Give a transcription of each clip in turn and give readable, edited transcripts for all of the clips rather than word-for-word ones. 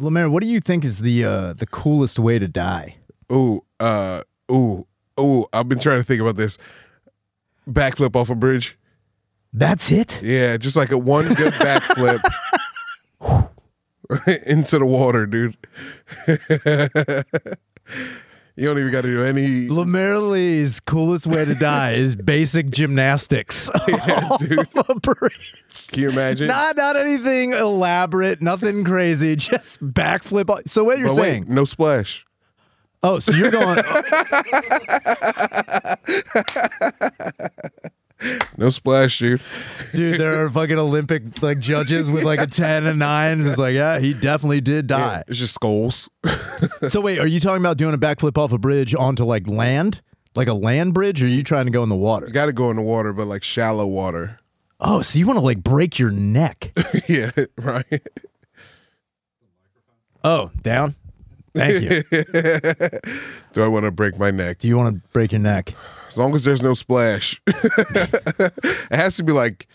LeMaire, what do you think is the coolest way to die? I've been trying to think about this. Backflip off a bridge. That's it? Yeah, just like a one good backflip into the water, dude. You don't even got to do any. LeMaire Lee's coolest way to die is basic gymnastics. Yeah, dude. Off a bridge. Can you imagine? Not anything elaborate, nothing crazy, just backflip. So what you're saying? Wait, no splash. Oh, so you're going. No splash, dude. Dude, there are fucking Olympic like judges with like a 10 and 9. It's like, yeah, he definitely did die. Yeah, it's just skulls. So wait, are you talking about doing a backflip off a bridge onto like land? Like a land bridge, or are you trying to go in the water? You got to go in the water, but like shallow water. Oh, so you want to like break your neck? Yeah, right. Oh, down? Thank you. Do I want to break my neck? Do you want to break your neck? As long as there's no splash. It has to be like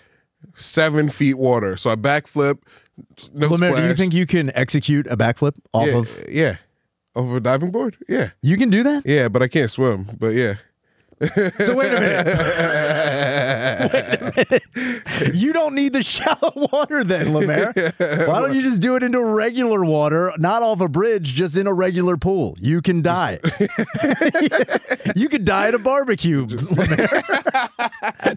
7 feet water. So I backflip, no LeMaire, splash. do you think you can execute a backflip off of? Yeah. Off of a diving board? Yeah. You can do that? Yeah, but I can't swim. But yeah. So wait a minute. Wait a minute. You don't need the shallow water then, LeMaire. Why don't you just do it into regular water, not off a bridge, just in a regular pool? You can die. You could die at a barbecue, LeMaire.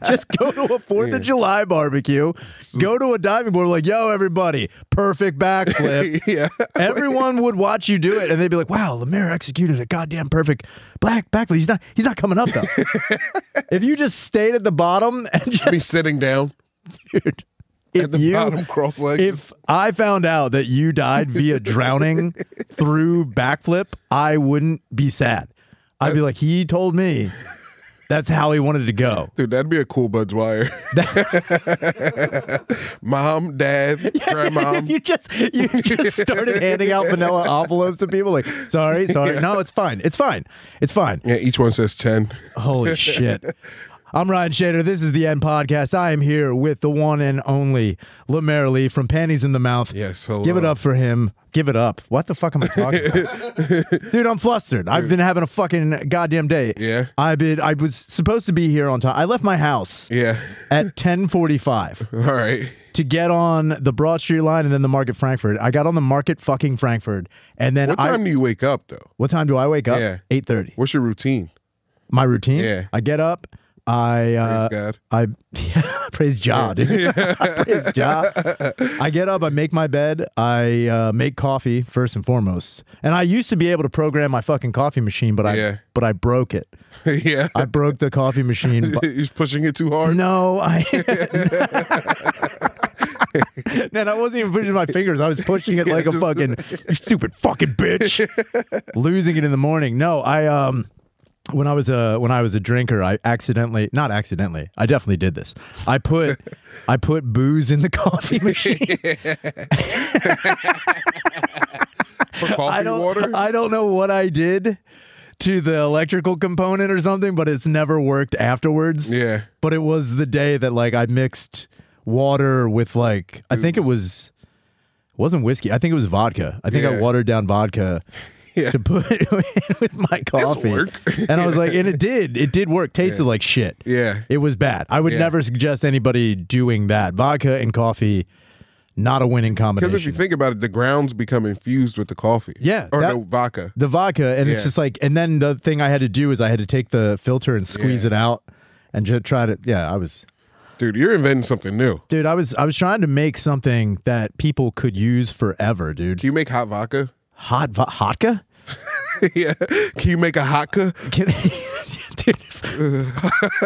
Just go to a 4th of July barbecue, go to a diving board like, yo, everybody, perfect backflip. Yeah. Everyone would watch you do it, and they'd be like, wow, LeMaire executed a goddamn perfect backflip. He's not coming up, though. If you just stayed at the bottom and just be sitting down, dude, at the bottom, cross-legged. If I found out that you died via drowning through backflip, I wouldn't be sad. I'd be like, he told me that's how he wanted to go. Dude, that'd be a cool Bud's wire. Mom, dad, grandmom. You just started handing out vanilla envelopes to people like, sorry. No, it's fine. It's fine. Yeah, each one says 10. Holy shit. I'm Ryan Shader. This is the End Podcast. I am here with the one and only LeMaire Lee from Panties in the Mouth. Yes, hello. Give it up for him. Give it up. What the fuck am I talking about? Dude, I'm flustered. I've been having a fucking goddamn day. Yeah. I was supposed to be here on time. I left my house at 10:45. All right. To get on the Broad Street line and then the Market Frankfurt. I got on the Market fucking Frankfurt. And then What time do you wake up, though? What time do I wake up? Yeah. 8:30. What's your routine? My routine? Yeah. I get up. Praise God. Praise Jah, dude. Praise Jah. I get up, I make my bed, I make coffee first and foremost. And I used to be able to program my fucking coffee machine, but I broke it. Yeah. I broke the coffee machine. You're pushing it too hard? No, Man, I wasn't even pushing my fingers. I was pushing it like a fucking you stupid fucking bitch. Losing it in the morning. No, when I was a drinker, I definitely did this. I put booze in the coffee machine. For coffee water? I don't know what I did to the electrical component or something, but it's never worked afterwards. Yeah. But it was the day that like I mixed water with like I think it wasn't whiskey. I think it was vodka. I think I watered down vodka. To put it with my coffee. And I was like, and it did work. Tasted like shit. Yeah. It was bad. I would never suggest anybody doing that. Vodka and coffee, not a winning combination. Because if you think about it, the grounds become infused with the coffee. Yeah. Or the vodka. The vodka. And it's just like, and then the thing I had to do is I had to take the filter and squeeze it out and just try to, Dude, you're inventing something new. Dude, I was trying to make something that people could use forever, dude. Can you make hot vodka? Hotka? Yeah. Can you make a hotka? Dude.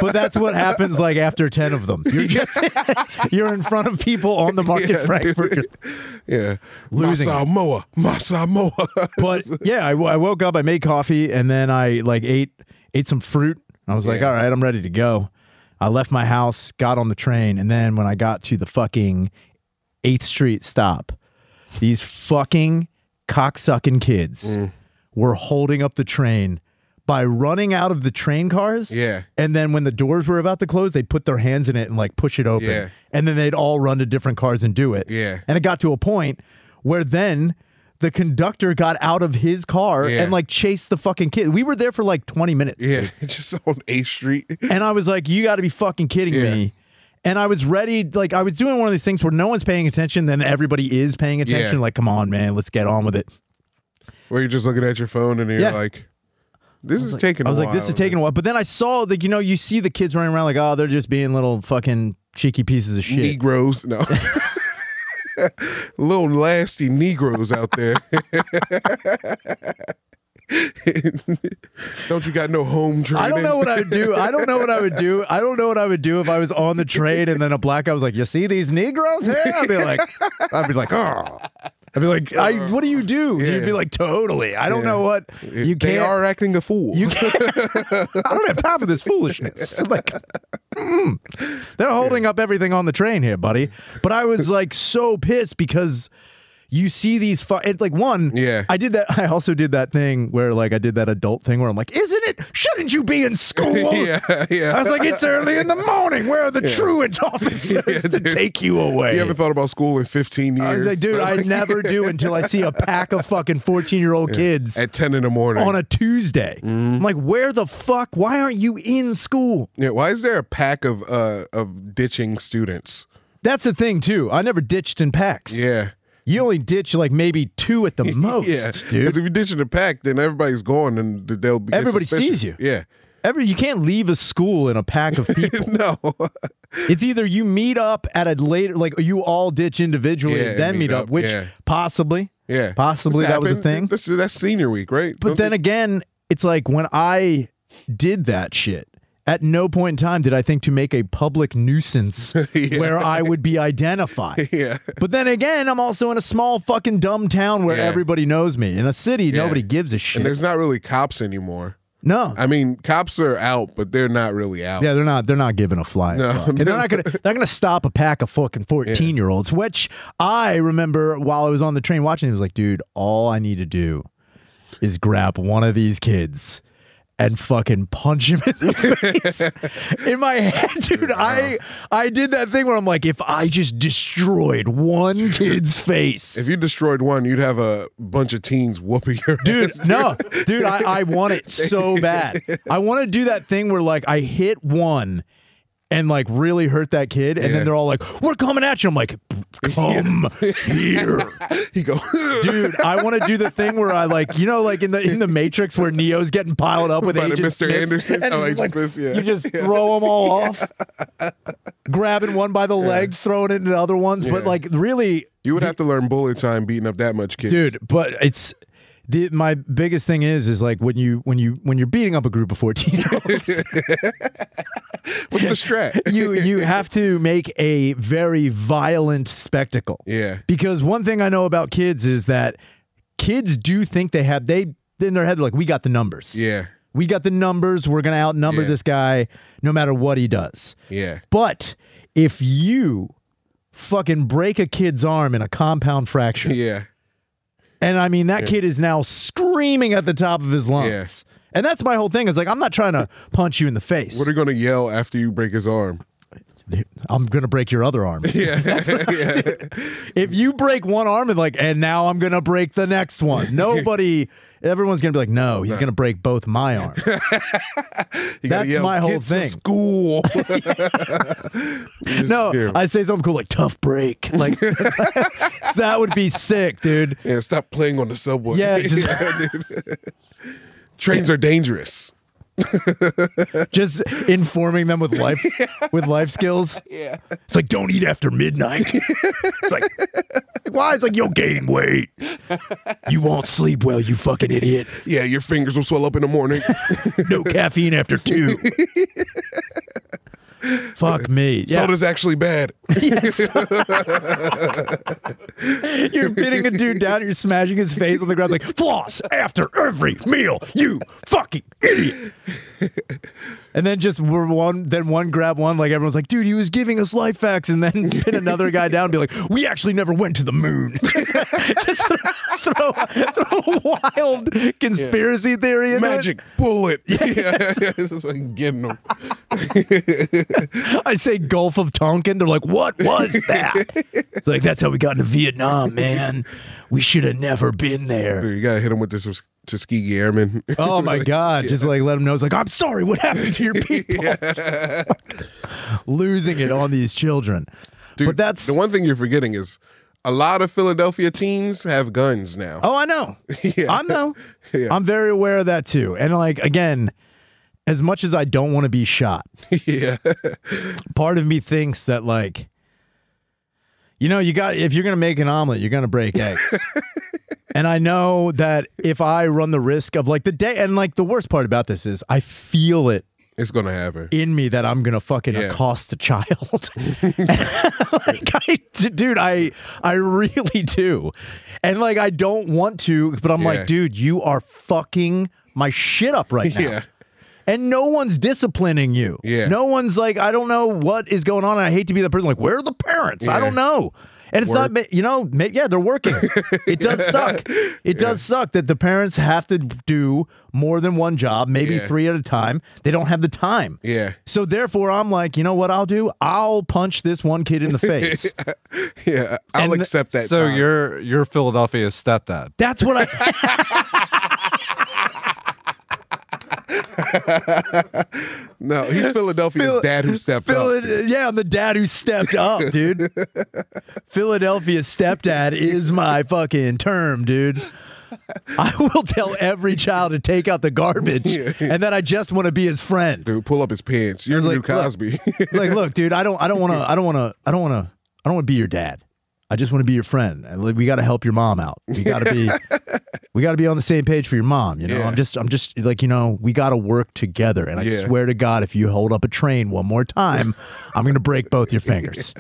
But that's what happens like after 10 of them. You're just you're in front of people on the Market Frankfurt. Yeah. Losing. Masa Moa. But yeah, I woke up, I made coffee, and then I like ate some fruit. I was like, all right, I'm ready to go. I left my house, got on the train, and then when I got to the fucking 8th Street stop, these fucking cocksucking kids were holding up the train by running out of the train cars. Yeah. And then when the doors were about to close, they'd put their hands in it and like push it open. Yeah. And then they'd all run to different cars and do it. Yeah. And it got to a point where then the conductor got out of his car and like chased the fucking kid. We were there for like 20 minutes. Yeah, just on 8th Street. And I was like, you got to be fucking kidding me. And I was ready, like I was doing one of these things where no one's paying attention, then everybody is paying attention. Like, come on, man, let's get on with it. Where you're just looking at your phone and you're like, this is taking a while. I was like, this is taking a while. But then I saw, like, you know, you see the kids running around like, oh, they're just being little fucking cheeky pieces of shit. Negroes. No. Little nasty Negroes out there. Don't you got no home training? I don't know what I would do. I don't know what I would do. I don't know what I would do if I was on the train and then a black guy was like, you see these Negroes here? I'd be like, oh. I'd be like, what do you do? You'd be like, totally. I don't know what you can't. They are acting a fool. You can't. I don't have time for this foolishness. I'm like, they're holding up everything on the train here, buddy. But I was like so pissed because you see these, it's like I did that. I also did that thing where like I did that adult thing where I'm like, isn't it? Shouldn't you be in school? I was like, it's early in the morning. Where are the truant officers to take you away? You haven't thought about school in 15 years. I was like, dude, I never do until I see a pack of fucking 14-year-old kids at 10 in the morning on a Tuesday. I'm like, where the fuck? Why aren't you in school? Yeah, why is there a pack of ditching students? That's the thing too. I never ditched in packs. Yeah. You only ditch like maybe 2 at the most, dude. Because if you ditch in a pack, then everybody's gone and they'll be everybody suspicious. sees you. Yeah. You can't leave a school in a pack of people. No. It's either you meet up at a later, like you all ditch individually and then meet up, which possibly that was a thing. That's senior week, right? But then again, it's like when I did that shit, at no point in time did I think to make a public nuisance where I would be identified. But then again, I'm also in a small fucking dumb town where everybody knows me. In a city, nobody gives a shit. And there's not really cops anymore. No. I mean, cops are out, but they're not really out. Yeah, they're not giving a flying fuck. And they're not gonna stop a pack of fucking 14-year-olds, which I remember while I was on the train watching, it was like, dude, all I need to do is grab one of these kids and fucking punch him in the face. In my head, dude, I did that thing where I'm like, if I just destroyed one kid's face. If you destroyed one, you'd have a bunch of teens whooping your ass. Dude, I want it so bad. I want to do that thing where like I hit one and like really hurt that kid, and then they're all like, we're coming at you. I'm like, come here. You go, dude, I want to do the thing where I like, you know, like in the Matrix where Neo's getting piled up with Agent Mr. Smith, Anderson. and you just throw them all off, grabbing one by the leg, throwing it into other ones. But like really, you would have to learn bullet time beating up that much kids, dude. But it's. My biggest thing is like when you're beating up a group of 14-year-olds, what's the strat? you have to make a very violent spectacle. Yeah. Because one thing I know about kids is that kids do think in their head, like, we got the numbers. Yeah. We got the numbers. We're going to outnumber this guy no matter what he does. Yeah. But if you fucking break a kid's arm in a compound fracture. And I mean, that kid is now screaming at the top of his lungs. And that's my whole thing. Is like, I'm not trying to punch you in the face. What are you going to yell after you break his arm? I'm going to break your other arm. If you break one arm and now I'm going to break the next one. Everyone's going to be like, no, he's going to break both my arms. That's my whole thing. School. No, I say something cool like tough break. Like that would be sick, dude. Yeah, stop playing on the subway. Yeah, dude. Trains are dangerous. Just informing them with life skills. Yeah. It's like, don't eat after midnight. It's like, why? It's like, you'll gain weight. You won't sleep well, you fucking idiot. Yeah, your fingers will swell up in the morning. No caffeine after 2. Fuck me. Soda's actually bad. Yes. You're beating a dude down, you're smashing his face on the ground like, floss after every meal, you fucking idiot. And then just one grab one, like everyone's like, dude, he was giving us life facts, and then pin another guy down and be like, we actually never went to the moon. Just throw throw a wild conspiracy theory into Magic bullet. That's what I'm getting them. I say Gulf of Tonkin. They're like, what was that? It's like, that's how we got into Vietnam, man. We should have never been there. Dude, you gotta hit them with this Tuskegee Airmen. Oh my God. Just like let them know. It's like, I'm sorry, what happened to your people? Losing it on these children. Dude, but that's the one thing you're forgetting is a lot of Philadelphia teens have guns now. Oh, I know. Yeah. I know. Yeah. I'm very aware of that too. And like, again, as much as I don't want to be shot, Yeah. part of me thinks that like, you know, if you're going to make an omelet, you're going to break eggs. And I know that if I run the risk of like the day, and like the worst part about this is I feel it It's gonna happen in me that I'm gonna fucking accost a child. Dude, I really do. And like I don't want to, but I'm like, dude, you are fucking my shit up right now. Yeah. And no one's disciplining you. Yeah. No one's like, I don't know what is going on. And I hate to be the person like, where are the parents? I don't know. And it's not, you know, yeah, they're working. It does suck. It does suck that the parents have to do more than one job, maybe 3 at a time. They don't have the time. Yeah. So therefore, I'm like, you know what I'll do? I'll punch this one kid in the face. Yeah, I'll accept that. So you're Philadelphia's stepdad. That's what I... No, he's Philadelphia's dad who stepped up. Yeah, I'm the dad who stepped up, dude. Philadelphia's stepdad is my fucking term, dude. I will tell every child to take out the garbage, and then I just want to be his friend. Dude, pull up his pants. You're the new Cosby. It's like, look, dude, I don't want to be your dad. I just want to be your friend, and we got to help your mom out. We got to be on the same page for your mom. You know, I'm just like, you know, we got to work together. And I swear to God, if you hold up a train one more time, I'm going to break both your fingers.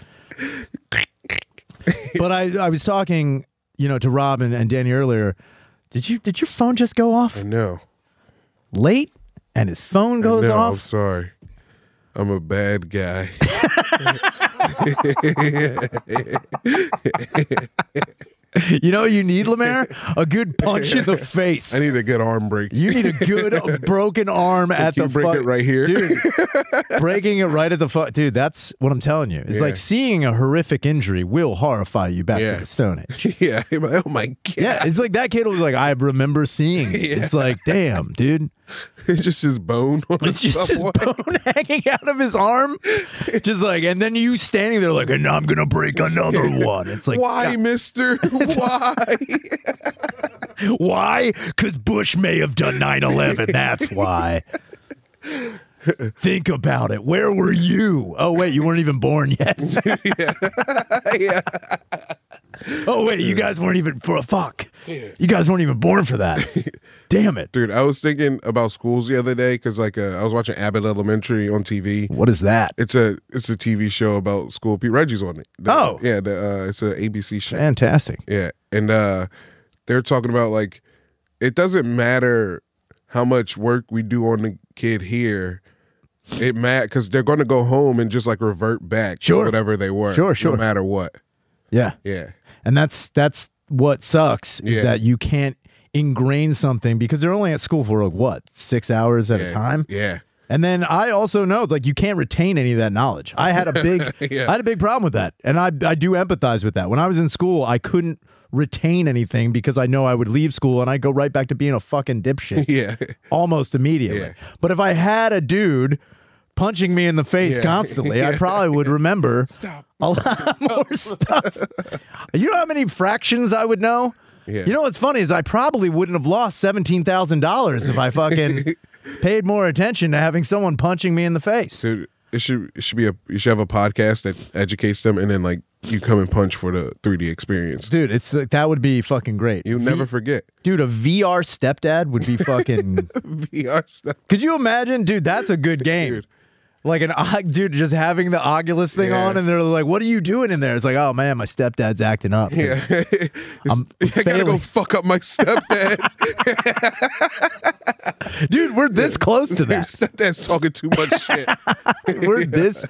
But I was talking, you know, to Rob and Danny earlier. Did your phone just go off? I know. Late, and his phone goes off. I'm sorry. I'm a bad guy. You know what you need, LeMaire? A good punch in the face. I need a good arm break. You need a good broken arm at the break it right here. Dude, breaking it right at the dude, that's what I'm telling you. It's like seeing a horrific injury will horrify you back to the Stone Age. Yeah. Oh my God. Yeah, it's like that kid was like, I remember seeing it. It's like, damn, dude. It's just his bone. It's just his bone hanging out of his arm. Just like, and then you standing there like, and I'm gonna break another one. It's like, why, mister? Why? Why? Because Bush may have done 9/11. That's why. Think about it. Where were you? Oh, wait, you weren't even born yet. Yeah. Oh, wait, you guys weren't even fuck. You guys weren't even born for that. Damn it. Dude, I was thinking about schools the other day because like I was watching Abbott Elementary on TV. What is that? It's a TV show about school. Pete Reggie's on it. Yeah, it's an ABC show. Fantastic. Yeah, and they're talking about like it doesn't matter how much work we do on the kid here. It matters because they're going to go home and just like revert back to whatever they were. Sure. No matter what. Yeah. Yeah. And that's what sucks is that you can't ingrain something because they're only at school for like what, 6 hours at a time? Yeah. And then I also know like you can't retain any of that knowledge. I had a big I had a big problem with that. And I do empathize with that. When I was in school, I couldn't retain anything because I know I would leave school and I'd go right back to being a fucking dipshit. Yeah. Almost immediately. Yeah. But if I had a dude punching me in the face constantly, I probably would remember a lot more stuff. You know how many fractions I would know? Yeah. You know what's funny is I probably wouldn't have lost $17,000 if I fucking paid more attention to having someone punching me in the face. Dude, you should have a podcast that educates them and then like you come and punch for the 3D experience. Dude, it's like, that would be fucking great. You'll never forget. Dude, a VR stepdad would be fucking VR stepdad. Could you imagine? Dude, that's a good game. Dude. Like dude, just having the Oculus thing on, and they're like, "What are you doing in there?" It's like, "Oh man, my stepdad's acting up." Yeah, I gotta go fuck up my stepdad. Dude, we're this close to that. Your stepdad's talking too much shit. We're this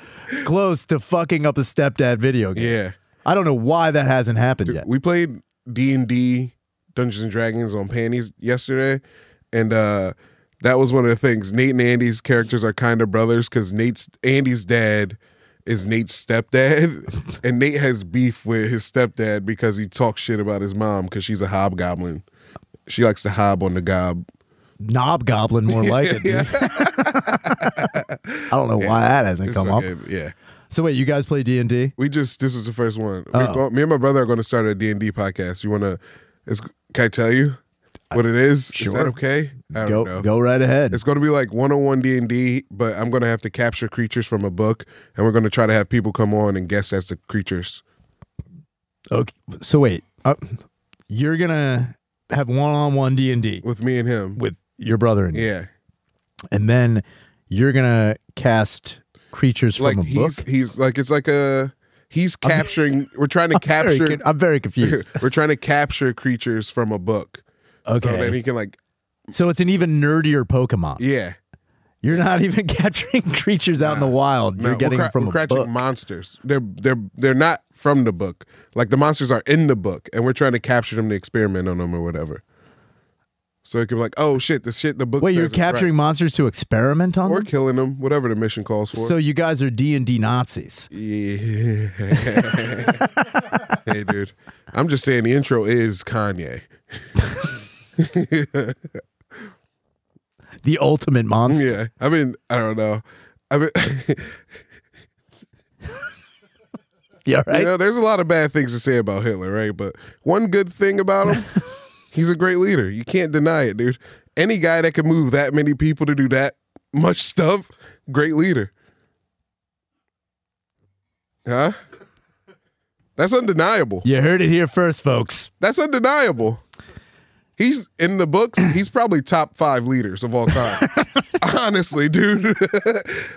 close to fucking up a stepdad video game. Yeah, I don't know why that hasn't happened yet. We played D&D Dungeons and Dragons on panties yesterday, and that was one of the things. Nate and Andy's characters are kind of brothers because Andy's dad is Nate's stepdad, and Nate has beef with his stepdad because he talks shit about his mom because she's a hobgoblin. She likes to hob on the gob. Knob goblin, more like it, dude. I don't know why that hasn't come up. Yeah. So wait, you guys play D&D? This was the first one. Oh. Me and my brother are going to start a D&D podcast. You want to, can I tell you what it is? Sure. Is that okay? I don't know. Go right ahead. It's going to be like 101 D&D, but I'm going to have to capture creatures from a book, and we're going to try to have people come on and guess as the creatures. Okay. So wait, you're going to have one-on-one D&D. With me and him. With your brother and you. Yeah. And then you're going to cast creatures from a book? He's capturing, we're trying to capture. I'm very confused. We're trying to capture creatures from a book. Okay. So then he can So it's an even nerdier Pokemon. Yeah. You're not even capturing creatures out in the wild. You're getting them from a book. We're catching monsters. They're not from the book. Like the monsters are in the book, and we're trying to capture them to experiment on them or whatever. So it can be like, oh shit, the book. Wait, you're capturing monsters to experiment on or them? killing them, whatever the mission calls for. So you guys are D&D Nazis. Yeah. Hey, dude. I'm just saying the intro is Kanye. The ultimate monster. Yeah. I mean, I don't know. Yeah, right? You know, there's a lot of bad things to say about Hitler, right? But one good thing about him, he's a great leader. You can't deny it, dude. Any guy that can move that many people to do that much stuff, great leader. Huh? That's undeniable. You heard it here first, folks. That's undeniable. He's in the books. He's probably top 5 leaders of all time. Honestly, dude.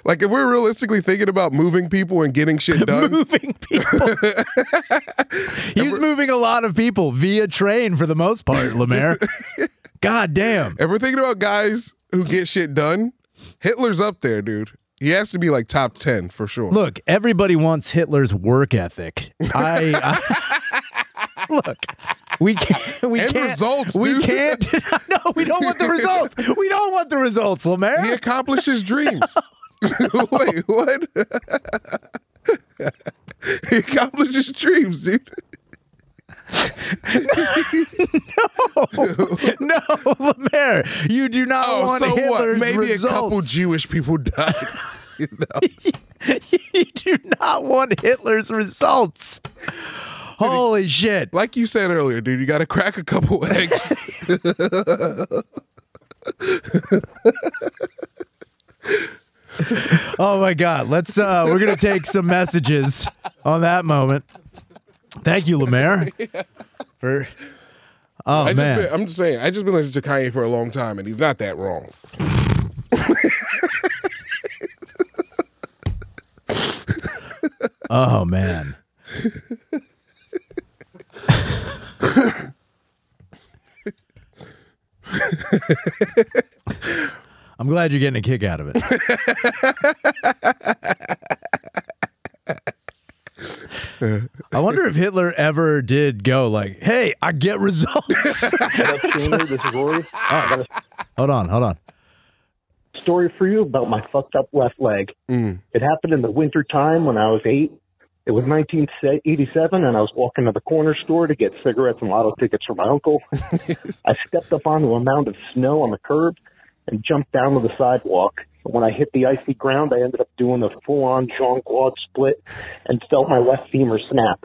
Like if we're realistically thinking about moving people and getting shit done. Moving people. He's moving a lot of people via train for the most part, LeMaire. God damn. If we're thinking about guys who get shit done, Hitler's up there, dude. He has to be like top 10 for sure. Look, everybody wants Hitler's work ethic. Look, we can't. Results, we dude. can't. No, we don't want the results. We don't want the results, LeMaire. He accomplished his dreams. Wait, what? He accomplished his dreams, dude. No, LeMaire, you do not want so Hitler's what? Maybe results. A couple Jewish people died. You know? You do not want Hitler's results. Holy shit. Like you said earlier, dude, you got to crack a couple eggs. Oh my God. Let's we're going to take some messages on that moment. Thank you, LeMaire. For man. I'm just saying, I just been listening to Kanye for a long time and he's not that wrong. Oh man. I'm glad you're getting a kick out of it. I wonder if Hitler ever did go like, hey, I get results. This is Rory. Hold on. Story for you about my fucked up left leg. It happened in the winter time when I was 8. It was 1987, and I was walking to the corner store to get cigarettes and lotto tickets for my uncle. I stepped up onto a mound of snow on the curb and jumped down to the sidewalk. When I hit the icy ground, I ended up doing a full-on Jean-Claude split and felt my left femur snap.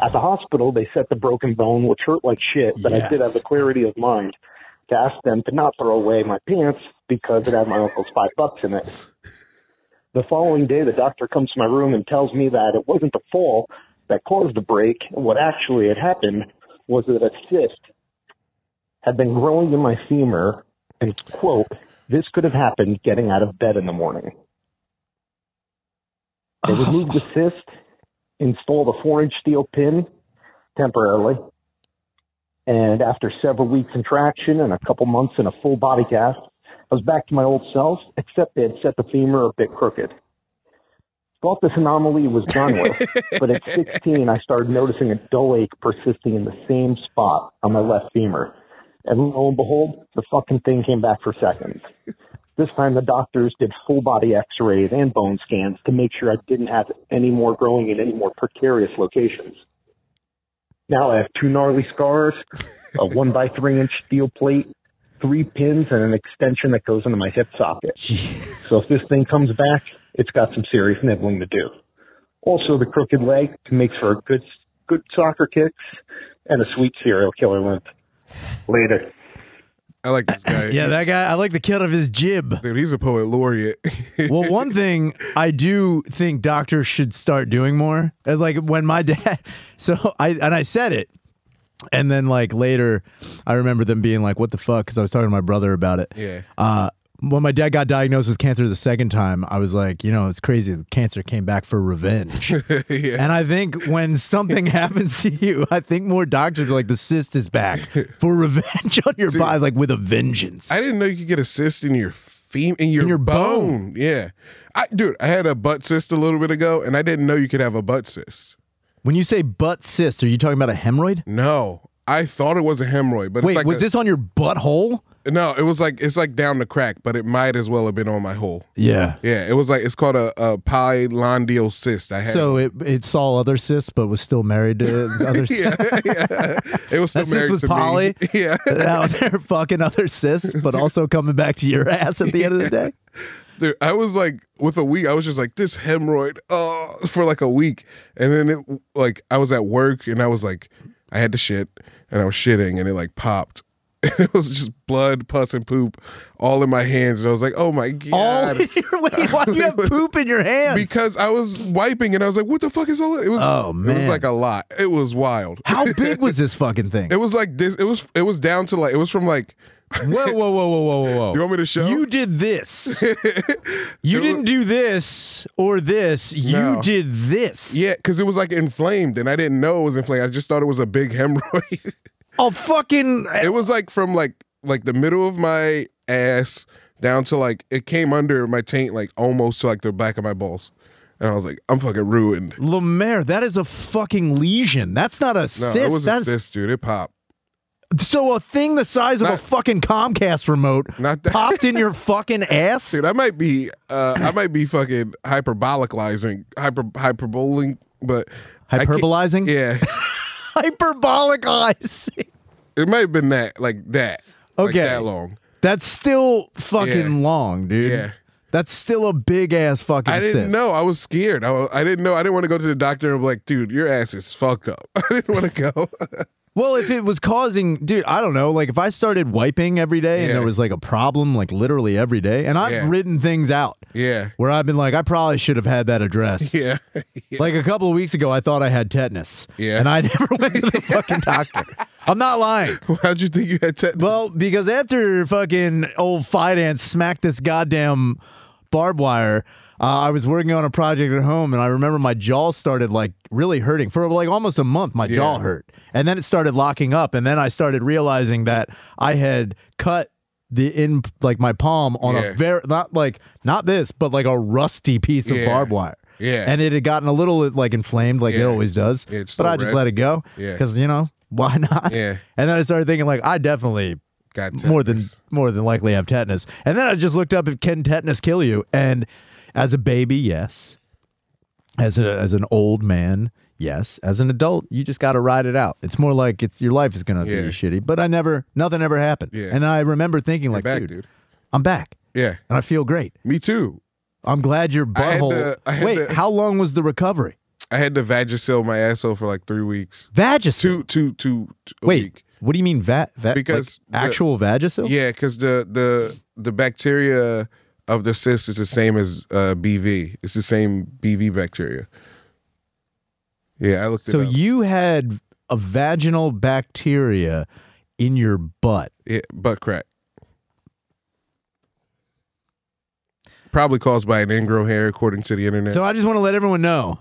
At the hospital, they set the broken bone, which hurt like shit, but I did have the clarity of mind to ask them to not throw away my pants because it had my uncle's $5 in it. The following day, the doctor comes to my room and tells me that it wasn't the fall that caused the break. What actually had happened was that a cyst had been growing in my femur, and, quote, this could have happened getting out of bed in the morning. They removed the cyst, installed a 4-inch steel pin temporarily, and after several weeks in traction and a couple months in a full body cast, I was back to my old self, except they had set the femur a bit crooked. Thought this anomaly was done with, but at 16, I started noticing a dull ache persisting in the same spot on my left femur. And lo and behold, the fucking thing came back for seconds. This time the doctors did full body x-rays and bone scans to make sure I didn't have any more growing in any more precarious locations. Now I have 2 gnarly scars, a 1 by 3 inch steel plate, 3 pins, and an extension that goes into my hip socket. So if this thing comes back, it's got some serious nibbling to do. Also, the crooked leg makes for good soccer kicks and a sweet serial killer limp. Later. I like this guy. Yeah, that guy. I like the cut of his jib. Dude, he's a poet laureate. Well, one thing I do think doctors should start doing more is like when my dad. So I said it, and then like later, I remember them being like, "What the fuck?" Because I was talking to my brother about it. Yeah. When my dad got diagnosed with cancer the second time, I was like, you know, it's crazy. The cancer came back for revenge. Yeah. And I think when something happens to you, I think more doctors are like, the cyst is back for revenge on your body, like with a vengeance. I didn't know you could get a cyst in your in your bone. Yeah. Dude, I had a butt cyst a little bit ago, and I didn't know you could have a butt cyst. When you say butt cyst, are you talking about a hemorrhoid? No. I thought it was a hemorrhoid, but wait, it's like was this on your butthole? No, it's like down the crack, but it might as well have been on my hole. Yeah. Yeah, it was like, it's called a pilondial cyst. I had. So it saw other cysts, but was still married to other cysts? yeah. It was still that married cyst was to poly? me. Yeah. Out there fucking other cysts, but also coming back to your ass at the end of the day? Dude, I was like, with a week, I was just like, this hemorrhoid, for like a week. And then it, like, I was at work, and I was like, I had to shit, and I was shitting, and it like popped. It was just blood, pus, and poop all in my hands. And I was like, oh my God. Wait, why do you have poop in your hands? Because I was wiping and I was like, what the fuck is all that? It was, oh, man. It was like a lot. It was wild. How big was this fucking thing? It was like this. It was down to like, it was from like. Whoa. You want me to show? You did this. You didn't do this or this. You did this. Yeah, because it was like inflamed and I didn't know it was inflamed. I just thought it was a big hemorrhoid. Oh, fucking. It was like from like the middle of my ass down to like, it came under my taint, like almost to like the back of my balls. And I was like, I'm fucking ruined. LeMaire, that is a fucking lesion. That's not a cyst. No, it was a cyst, dude. It popped. So a thing the size of a fucking Comcast remote popped in your fucking ass? Dude, I might be fucking hyperbolicizing, but hyperbolizing? Yeah. Hyperbolicizing. It might have been that, like that. Okay. Like that long. That's still fucking long, dude. Yeah. That's still a big ass fucking I didn't cyst. know. I was scared. I didn't know. I didn't want to go to the doctor and be like, dude, your ass is fucked up. I didn't want to go. Well, if it was causing, dude, I don't know. Like if I started wiping every day and there was like a problem, like literally every day, and I've written things out. Yeah. Where I've been like, I probably should have had that addressed. Yeah. Like a couple of weeks ago, I thought I had tetanus. Yeah. And I never went to the fucking doctor. I'm not lying. How'd you think you had tetanus? Well, because after fucking old finance smacked this goddamn barbed wire, I was working on a project at home, and I remember my jaw started like really hurting for like almost a month. My jaw hurt, and then it started locking up, and then I started realizing that I had cut like my palm on a very not this, but like a rusty piece of barbed wire. Yeah, and it had gotten a little like inflamed, like it always does. Yeah, but I just let it go. Yeah, because why not? Yeah, and then I started thinking like I definitely got tetanus. more than likely have tetanus, and then I just looked up if can tetanus kill you, and as a baby, yes. As an old man, yes. As an adult, you just got to ride it out. It's more like your life is going to be shitty. But nothing ever happened. Yeah. And I remember thinking like, dude, I'm back. Yeah. And I feel great. Me too. I'm glad your butthole. Wait, how long was the recovery? I had to Vagisil my asshole for like 3 weeks. Vagisil? Two a Wait, week. What do you mean because like actual Vagisil? Yeah, because the bacteria of the cyst is the same as BV. It's the same BV bacteria. Yeah, I looked it up. So you had a vaginal bacteria in your butt. Yeah, butt crack. Probably caused by an ingrown hair, according to the internet. So I just want to let everyone know.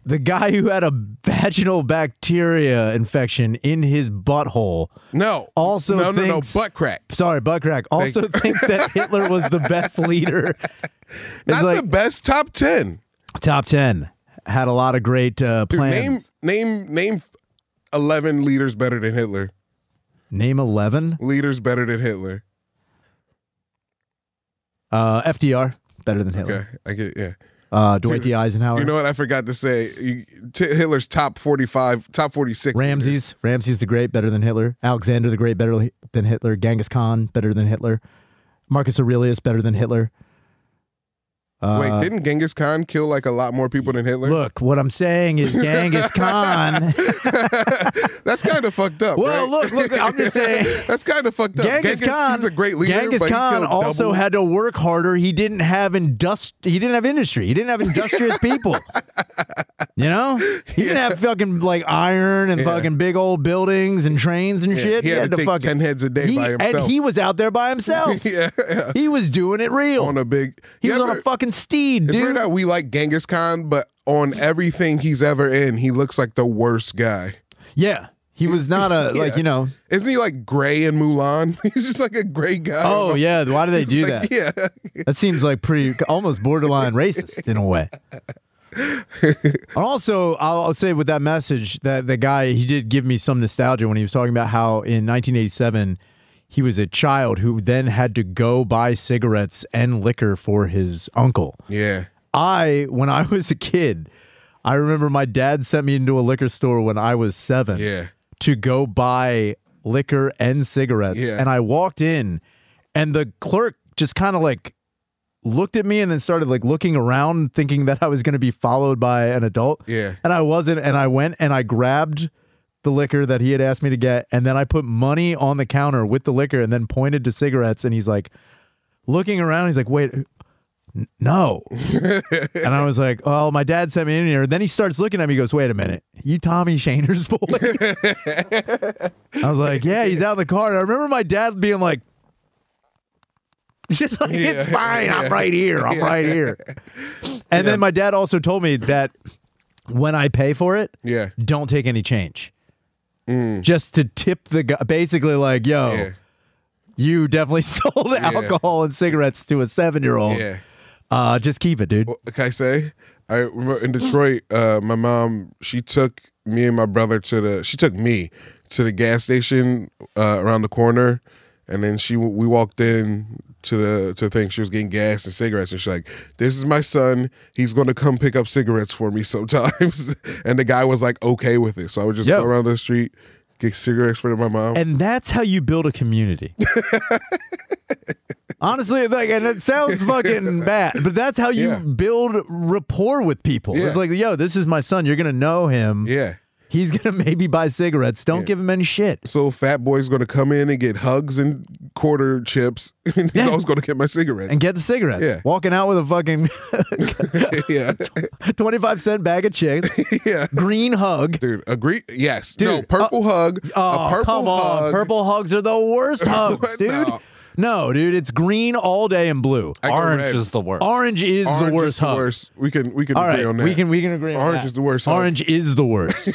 The guy who had a vaginal bacteria infection in his butthole. No, butt crack. Sorry, butt crack. Also thinks that Hitler was the best leader. Not like, the best, top 10. Top 10 had a lot of great Dude, plans. name 11 leaders better than Hitler. Name 11 leaders better than Hitler. FDR better than Hitler. Okay, I get Dwight D. Eisenhower. You know what I forgot to say? Hitler's top 45, top 46. Ramses the Great better than Hitler. Alexander the Great better than Hitler. Genghis Khan better than Hitler. Marcus Aurelius better than Hitler. Wait, didn't Genghis Khan kill like a lot more people than Hitler? Look, what I'm saying is Genghis Khan. That's kind of fucked up. Well, right? look, I'm just saying. That's kind of fucked up. Genghis Khan, he's a great leader. Genghis but Khan also had to work harder. He didn't have industry. He didn't have industrious people. You know, he didn't have fucking like iron and fucking big old buildings and trains and shit. He had to take fucking 10 heads a day by himself. And he was out there by himself. yeah. He was doing it real. On a big. He was on a fucking steed, dude. It's weird that we like Genghis Khan, but on everything he's ever in, he looks like the worst guy. Yeah. He was not a, like, you know. Isn't he like gray in Mulan? He's just like a gray guy. Oh, yeah. Why do they do like, that? Yeah. That seems like almost borderline racist in a way. Also, I'll say with that message that the guy, he did give me some nostalgia when he was talking about how in 1987, he was a child who then had to go buy cigarettes and liquor for his uncle. Yeah. When I was a kid, I remember my dad sent me into a liquor store when I was 7. Yeah. To go buy liquor and cigarettes. Yeah. And I walked in and the clerk just kind of like looked at me and then started like looking around thinking that I was going to be followed by an adult. Yeah. And I wasn't. And I went and I grabbed the liquor that he had asked me to get. And then I put money on the counter with the liquor and then pointed to cigarettes. And he's like looking around. He's like, wait, no. And I was like, oh, my dad sent me in here. Then he starts looking at me. He goes, wait a minute. You Tommy Shainer's boy? I was like, yeah, he's out in the car. And I remember my dad being like, just like, it's fine. I'm right here. I'm right here. And then my dad also told me that when I pay for it, don't take any change. Just to tip the guy. Basically like, yo, you definitely sold alcohol and cigarettes to a 7-year-old. Yeah. Just keep it, dude. Well, can I say? I remember in Detroit, my mom, she took me and my brother to the gas station around the corner, and then we walked in to the thing. She was getting gas and cigarettes, and she's like, "This is my son. He's going to come pick up cigarettes for me sometimes." And the guy was like, okay with it. So I would just go around the street, get cigarettes for my mom. And that's how you build a community. Honestly, like, and it sounds fucking bad, but that's how you build rapport with people. It's like, yo, this is my son. You're gonna know him. Yeah. He's gonna maybe buy cigarettes. Don't give him any shit. So fat boy's gonna come in and get hugs and quarter chips, and he's always gonna get my cigarettes and get the cigarettes. Yeah. Walking out with a fucking 25-cent bag of chips. Green hug, dude. Agree? Yes. Dude, no, purple hug. Oh, a purple hug. Purple hugs are the worst hugs, dude. No, dude, it's green all day and blue. Orange is the worst. Orange is the worst hug. We can agree on that. We can agree on that. Orange is the worst hug. Orange is the worst.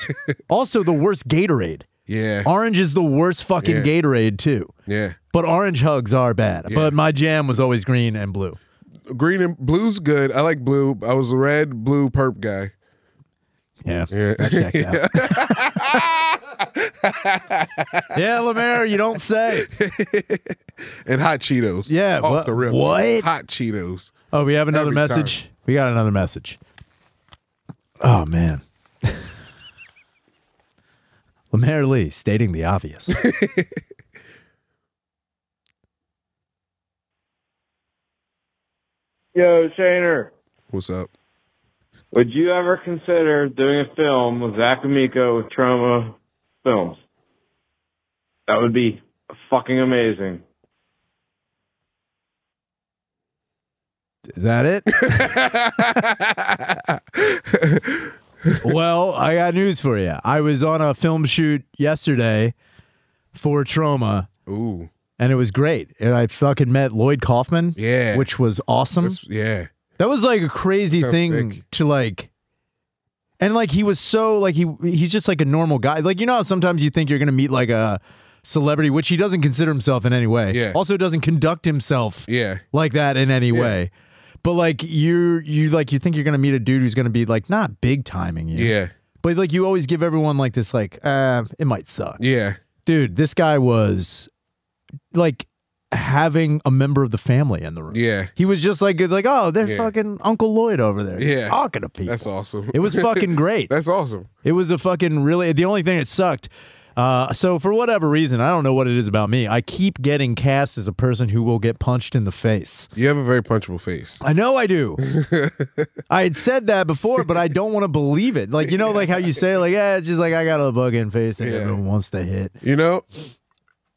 Also, the worst Gatorade. Yeah. Orange is the worst fucking Gatorade too. Yeah. But orange hugs are bad. Yeah. But my jam was always green and blue. Green and blue's good. I like blue. I was a red, blue, perp guy. Yeah. Yeah, LeMaire, you don't say. And hot Cheetos. Yeah. Off the rip. What? Hot Cheetos. Oh, we have another message? Time. We got another message. Oh, man. LeMaire Lee stating the obvious. Yo, Shaner. What's up? Would you ever consider doing a film with Zach Amico with Trauma Films? That would be fucking amazing. Is that it? Well, I got news for you. I was on a film shoot yesterday for Trauma. Ooh. And it was great. And I fucking met Lloyd Kaufman. Yeah. Which was awesome. That was like a crazy thing to like, and like he was so like he's just like a normal guy. Like, you know how sometimes you think you're gonna meet like a celebrity, which he doesn't consider himself in any way. Yeah. Also doesn't conduct himself like that in any way. But like you think you're gonna meet a dude who's gonna be like not big timing you. Yeah. But like you always give everyone like this like it might suck. Yeah. Dude, this guy was like having a member of the family in the room. Yeah. He was just like oh, there's fucking Uncle Lloyd over there. He's talking to people. That's awesome. It was fucking great. That's awesome. It was a fucking really the only thing that sucked. So for whatever reason, I don't know what it is about me. I keep getting cast as a person who will get punched in the face. You have a very punchable face. I know I do. I had said that before, but I don't want to believe it. Like, you know, like how you say, like, yeah, it's just like I got a bug-in face and everyone wants to hit. You know,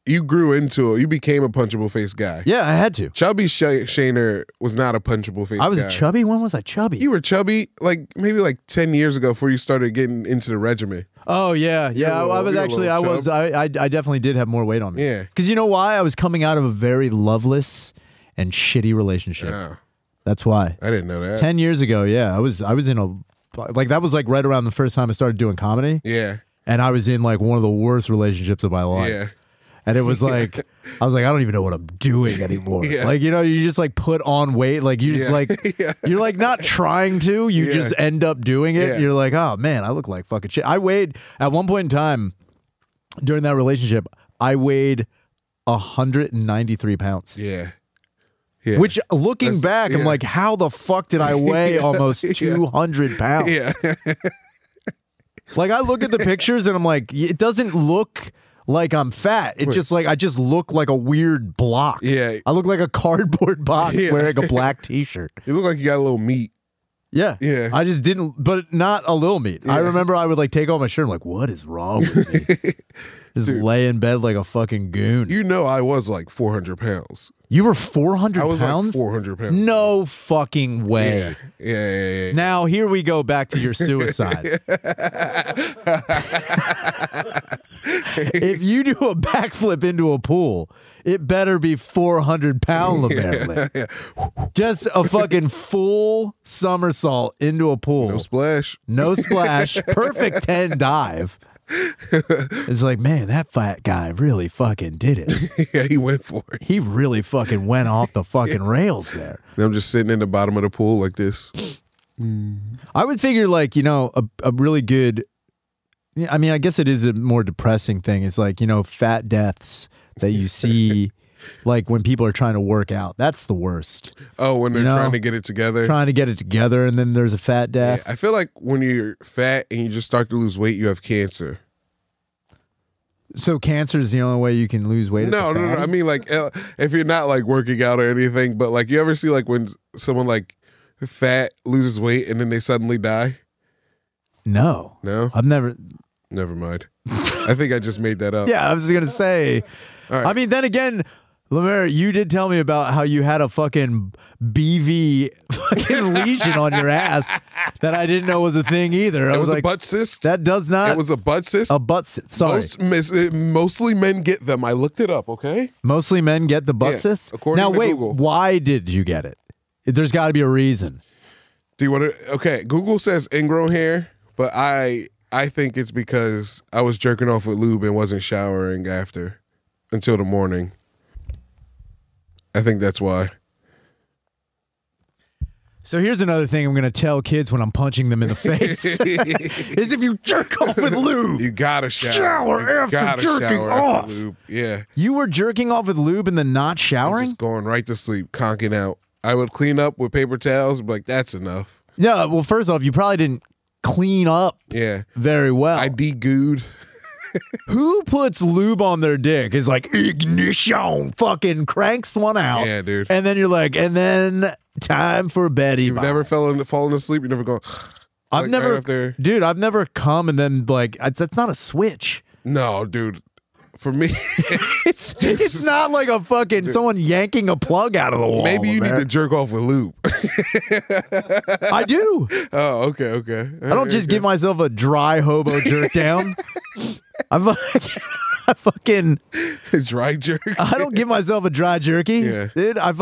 you grew into it. You became a punchable face guy. Yeah, I had to. Chubby Shaner was not a punchable face guy. I was chubby? When was I chubby? You were chubby like maybe like 10 years ago before you started getting into the regimen. Oh, yeah. Yeah, I was actually, I definitely did have more weight on me. Yeah. Because you know why? I was coming out of a very loveless and shitty relationship. Oh. That's why. I didn't know that. 10 years ago, yeah. I was in a, like that was like right around the first time I started doing comedy. Yeah. And I was in like one of the worst relationships of my life. Yeah. And it was like, I was like, I don't even know what I'm doing anymore. Like, you know, you just like put on weight. Like you just like, you're like not trying to, you just end up doing it. You're like, oh man, I look like fucking shit. I weighed, at one point in time during that relationship, I weighed 193 pounds. Yeah. Yeah. Which looking back, I'm like, how the fuck did I weigh almost 200 pounds? Yeah. Like I look at the pictures and I'm like, it doesn't look like I'm fat. It's just like I just look like a weird block. Yeah. I look like a cardboard box wearing a black t-shirt. You look like you got a little meat. Yeah. Yeah. I just didn't, but not a little meat. I remember I would like take off my shirt. I'm like, what is wrong with me? Just lay in bed like a fucking goon. You know I was like 400 pounds. You were 400 I was pounds? like 400 pounds. No fucking way. Yeah. Now here we go back to your suicide. If you do a backflip into a pool, it better be 400-pound LeMaire Lee. Just a fucking full somersault into a pool. No splash. No splash. Perfect 10 dive. It's like, man, that fat guy really fucking did it. Yeah, he went for it. He really fucking went off the fucking rails there. And I'm just sitting in the bottom of the pool like this. I would figure like, you know, a really good, I mean, I guess it is a more depressing thing. It's like, you know, fat deaths that you see like when people are trying to work out. That's the worst. Oh, when they're trying to get it together. Trying to get it together and then there's a fat death. Yeah, I feel like when you're fat and you just start to lose weight, you have cancer. So cancer is the only way you can lose weight? No. I mean, like, if you're not like working out or anything, but like, you ever see like when someone like fat loses weight and then they suddenly die? No. No? I've never. Never mind. I think I just made that up. Yeah, I was going to say. All right. I mean, then again, LeMaire, you did tell me about how you had a fucking BV fucking lesion on your ass that I didn't know was a thing either. I It was like, a butt cyst. that does not. It was a butt cyst. A butt cyst. Sorry. Mostly men get them. I looked it up, okay? Mostly men get the butt cyst? according now, to wait, Google. why did you get it? There's got to be a reason. Do you want to? Okay, Google says ingrown hair, but I think it's because I was jerking off with lube and wasn't showering after until the morning. I think that's why. So here's another thing I'm going to tell kids when I'm punching them in the face. Is if you jerk off with lube. You gotta shower. Shower after jerking off. Lube. Yeah. You were jerking off with lube and then not showering? Just going right to sleep, conking out. I would clean up with paper towels, but like, that's enough. Yeah, well, first off, you probably didn't clean up very well. I de-gooed. Who puts lube on their dick is like, ignition, fucking cranks one out. Yeah, dude. And then you're like, and then time for bed. You've never fallen asleep? You never go, I've like, never, right after... dude, I've never come and then like, that's not a switch. No, dude. For me, it's not like a fucking someone yanking a plug out of the wall. Maybe you need to jerk off with lube. I do. Oh, okay. I don't just give myself a dry hobo jerk down. I fucking dry jerk. I don't give myself a dry jerky. Yeah. Dude, I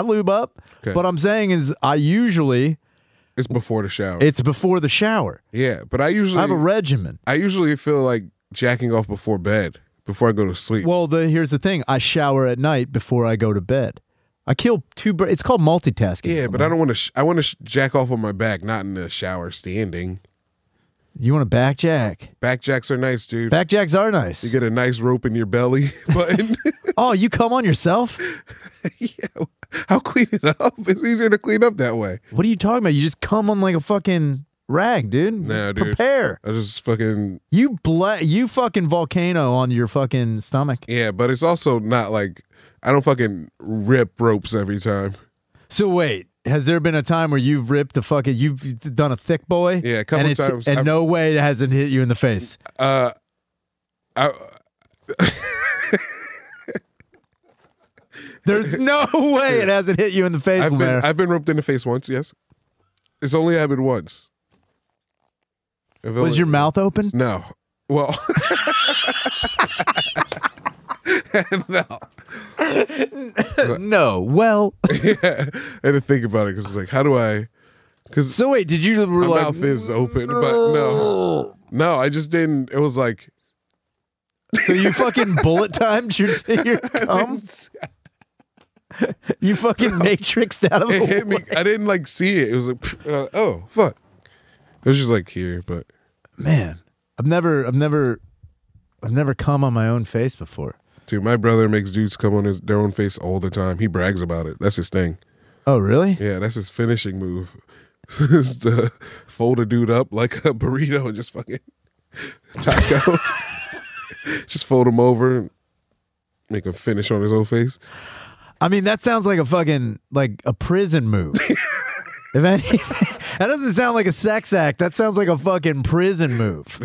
lube up. Okay. What I'm saying is It's before the shower. It's before the shower. Yeah, but I have a regimen. I usually feel like jacking off before bed, before I go to sleep. Well, here's the thing. I shower at night before I go to bed. I kill two birds. It's called multitasking. Yeah, but I don't want to. I want to jack off on my back, not in the shower standing. You want to back jack? Back jacks are nice, dude. Back jacks are nice. You get a nice rope in your belly button. Oh, you come on yourself? Yeah, I'll clean it up. It's easier to clean up that way. What are you talking about? You just come on like a fucking rag, dude. Nah, dude. Prepare. I just fucking. You fucking volcano on your fucking stomach. Yeah, but it's also not like I don't fucking rip ropes every time. So wait, has there been a time where you've ripped a fucking, you've done a thick boy? Yeah, a couple times. And no way it hasn't hit you in the face. There's no way it hasn't hit you in the face, LeMaire. I've been roped in the face once, yes. It's only happened once. Was your mouth open? No. Well, no. No. Well. Yeah, I had to think about it because it's like, how do I? Because so wait, did you? My mouth is open, but no, I just didn't. It was like. So you fucking bullet timed your cum? You fucking matrixed out of it. It Hit me. I didn't like see it. It was like, oh fuck. It was just like here, but man, I've never come on my own face before. Dude, my brother makes dudes come on their own face all the time. He brags about it. That's his thing. Oh really? Yeah, that's his finishing move. Is to fold a dude up like a burrito and just fucking taco. Just fold him over and make him finish on his own face. I mean, that sounds like a fucking, like a prison move. If anything, that doesn't sound like a sex act. That sounds like a fucking prison move.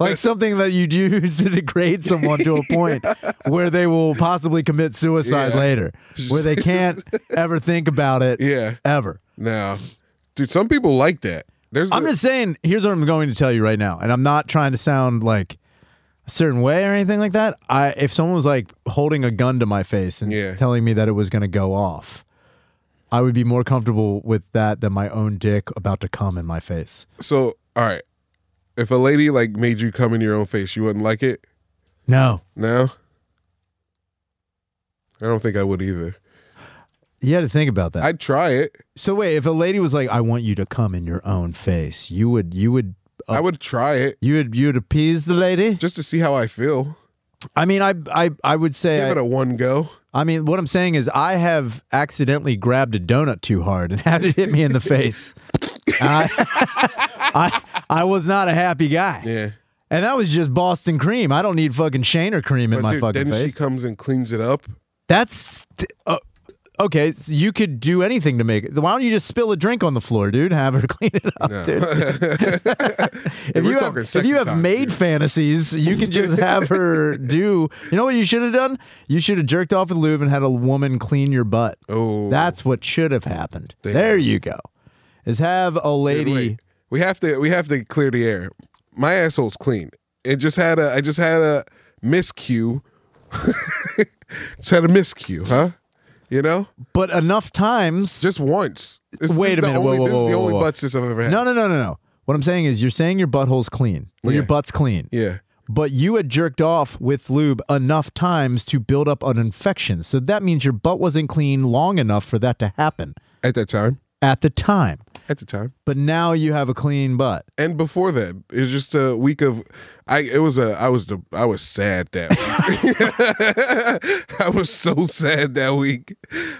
Like something that you do to degrade someone to a point where they will possibly commit suicide later. Where they can't ever think about it ever. No. Dude, some people like that. I'm just saying, here's what I'm going to tell you right now. And I'm not trying to sound like a certain way or anything like that. If someone was like holding a gun to my face and telling me that it was going to go off, I would be more comfortable with that than my own dick about to come in my face. So, all right. If a lady like made you come in your own face, you wouldn't like it? No. No? I don't think I would either. You had to think about that. I'd try it. So wait, if a lady was like, I want you to come in your own face, you would I would try it. You'd appease the lady? Just to see how I feel. I mean, I would say give it a one go. I mean, what I'm saying is I have accidentally grabbed a donut too hard and had it hit me in the face. I was not a happy guy. Yeah. And that was just Boston cream. I don't need fucking Shaner cream in my fucking face. Then she comes and cleans it up. That's okay. So you could do anything to make it. Why don't you just spill a drink on the floor, dude? Have her clean it up, dude. If you have maid fantasies, you can just have her do. You know what you should have done? You should have jerked off with lube and had a woman clean your butt. Oh, that's what should have happened. Damn. There you go. Is have a lady. Wait. We have to clear the air. My asshole's clean. I just had a miscue. Just had a miscue, huh? You know? But enough times. Just once. Wait a minute. This is the only butt cyst I've ever had. No. What I'm saying is you're saying your butthole's clean. Or your butt's clean. Yeah. But you had jerked off with lube enough times to build up an infection. So that means your butt wasn't clean long enough for that to happen. At that time. At the time. At the time. But now you have a clean butt. And before that, it was just a week of I was sad that week. I was so sad that week.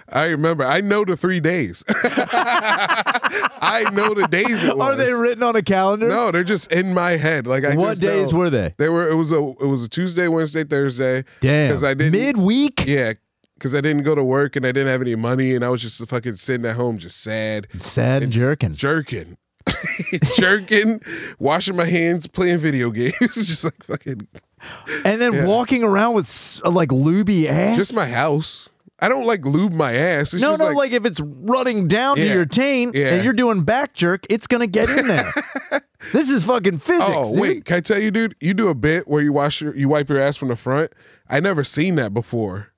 I remember. I know the 3 days. I know the days it was. Are they written on a calendar? No, they're just in my head. Like what days were they? They were. It was a Tuesday, Wednesday, Thursday. Damn. Because I didn't midweek. Yeah. Because I didn't go to work and I didn't have any money and I was just fucking sitting at home just sad. Sad and jerking. Jerking. Washing my hands, playing video games. Just like fucking. And then walking around with like lubey ass? Just my house. I don't like lube my ass. It's just like if it's running down to your taint and you're doing back jerk, it's going to get in there. This is fucking physics, Oh, dude. wait. Can I tell you, dude? You do a bit where you wipe your ass from the front. I never seen that before.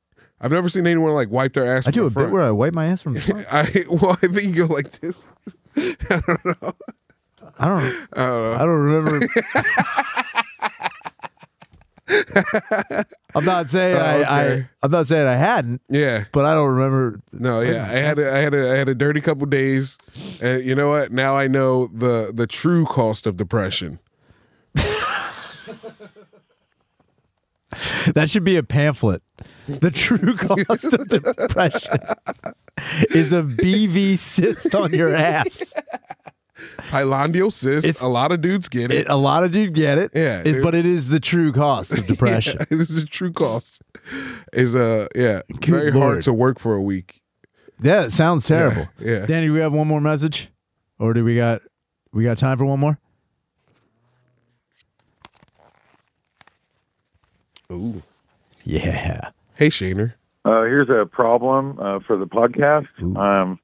I've never seen anyone like wipe their ass. I do a bit where I wipe my ass from the front. I think you go like this. I don't know. I don't remember. I'm not saying I'm not saying I hadn't. Yeah. But I don't remember. No, yeah. I had a dirty couple days, and you know what? Now I know the true cost of depression. That should be a pamphlet. The true cost of depression is a BV cyst on your ass. Pilondial cyst. A lot of dudes get it. A lot of dudes get it. Yeah. But it is the true cost of depression. Yeah, it is the true cost. Is very Lord. hard to work for a week. Yeah, it sounds terrible. Yeah. Danny, do we have one more message? Or do we got time for one more? Ooh. Yeah. Hey, Shaner. Here's a problem for the podcast. Ooh. I'm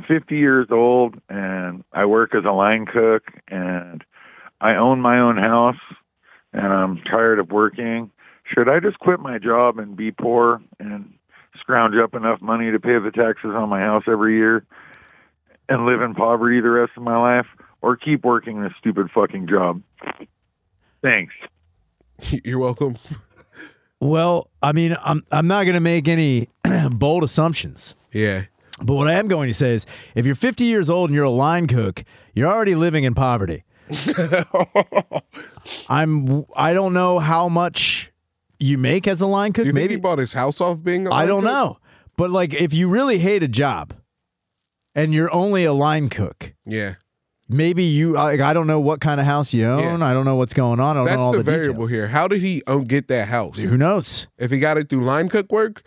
50 years old, and I work as a line cook, and I own my own house, and I'm tired of working. Should I just quit my job and be poor and scrounge up enough money to pay the taxes on my house every year and live in poverty the rest of my life, or keep working this stupid fucking job? Thanks. You're welcome. Well, I mean, I'm not going to make any bold assumptions. Yeah. But what I am going to say is, if you're 50 years old and you're a line cook, you're already living in poverty. I don't know how much you make as a line cook. You think Maybe he bought his house off being a line I don't cook? know. But like, if you really hate a job and you're only a line cook, Yeah. maybe I don't know what kind of house you own. Yeah. I don't know what's going on. I don't That's know all the the variable details. here. How did he get that house? Who knows? If he got it through line cook work,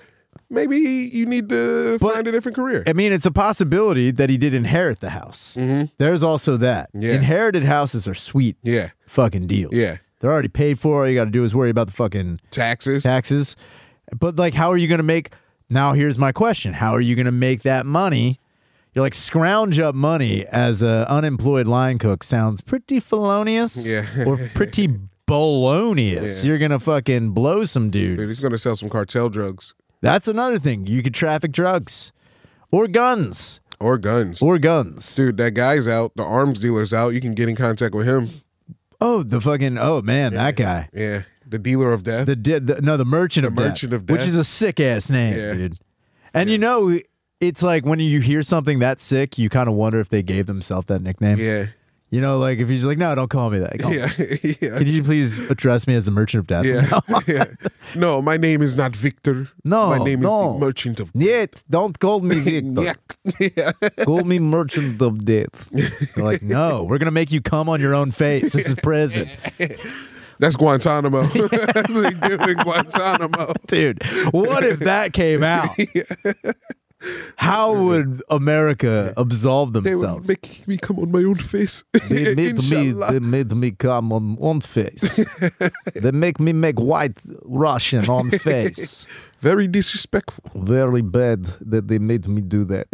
maybe you need to find a different career. I mean, it's a possibility that he did inherit the house. Mm-hmm. There's also that. Yeah. Inherited houses are sweet Yeah. fucking deals. Yeah. They're already paid for. All you got to do is worry about the fucking Taxes. But like, how are you going to make? Now, here's my question: how are you going to make that money? You're like, scrounge up money as an unemployed line cook sounds pretty felonious, Yeah. or pretty balonious. Yeah. You're gonna fucking blow some Dude, dudes. he's going to sell some cartel drugs. That's another thing. You could traffic drugs, or guns, Or guns. Dude, that guy's out. The arms dealer's out. You can get in contact with him. that guy. Yeah. The dealer of death. The merchant of merchant death, of death. which is a sick ass name, Yeah. dude. And you know, it's like when you hear something that sick, you kind of wonder if they gave themselves that nickname. Yeah. You know, like if you're just like, no, don't call me that. Call me. Yeah. Can you please address me as the merchant of death? Yeah. Yeah. No, my name is not Victor. No, my name no. is the Merchant of Yet, don't call me Victor. Yeah. Call me merchant of death. They're like, no, we're gonna make you come on your own face. This is prison, That's Guantanamo. That's what they do in Guantanamo. dude. What if that came out? How would America absolve They would themselves? make me come on my own face. They Inshallah. made me come on face. They make me make white Russian on face. Very disrespectful. Very bad that they made me do that.